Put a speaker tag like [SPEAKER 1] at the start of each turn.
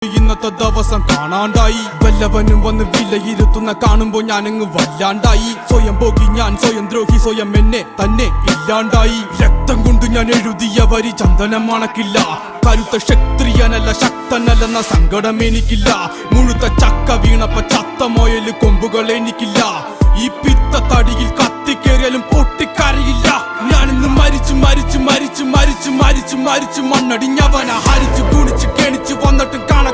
[SPEAKER 1] ഇന്നത്തെ ദിവസം കാണാണ്ടായി വല്ലവനും വന്ന് വിലയിരുത്തുന്ന കാണുമ്പോ ഞാനങ്ങ് വല്ലാണ്ടായി സ്വയം പോകി ഞാൻ സ്വയം ദ്രോഹി സ്വയം എന്നെ തന്നെ ഇല്ലാണ്ടായി രക്തം കൊണ്ട് ഞാൻ എഴുതിയ വരി ചന്ദനം മണക്കില്ല കരുത്ത ക്ഷത്രിയനല്ല ശക്തനല്ലെന്ന സങ്കടം എനിക്കില്ല മുഴുത്ത ചക്ക വീണപ്പ ചത്ത മൊയല് കൊമ്പുകൾ എനിക്കില്ല ഈ പിത്ത തടിയിൽ കത്തിക്കേറിയാലും പൊട്ടിക്കരയില്ല ഞാനിന്ന് മരിച്ചു മരിച്ചു മരിച്ചു മരിച്ചു മരിച്ചു മരിച്ചു മണ്ണടിഞ്ഞവന ഹരിച്ചു കുണിച്ച് കെണിച്ചു വന്നിട്ടും കാണ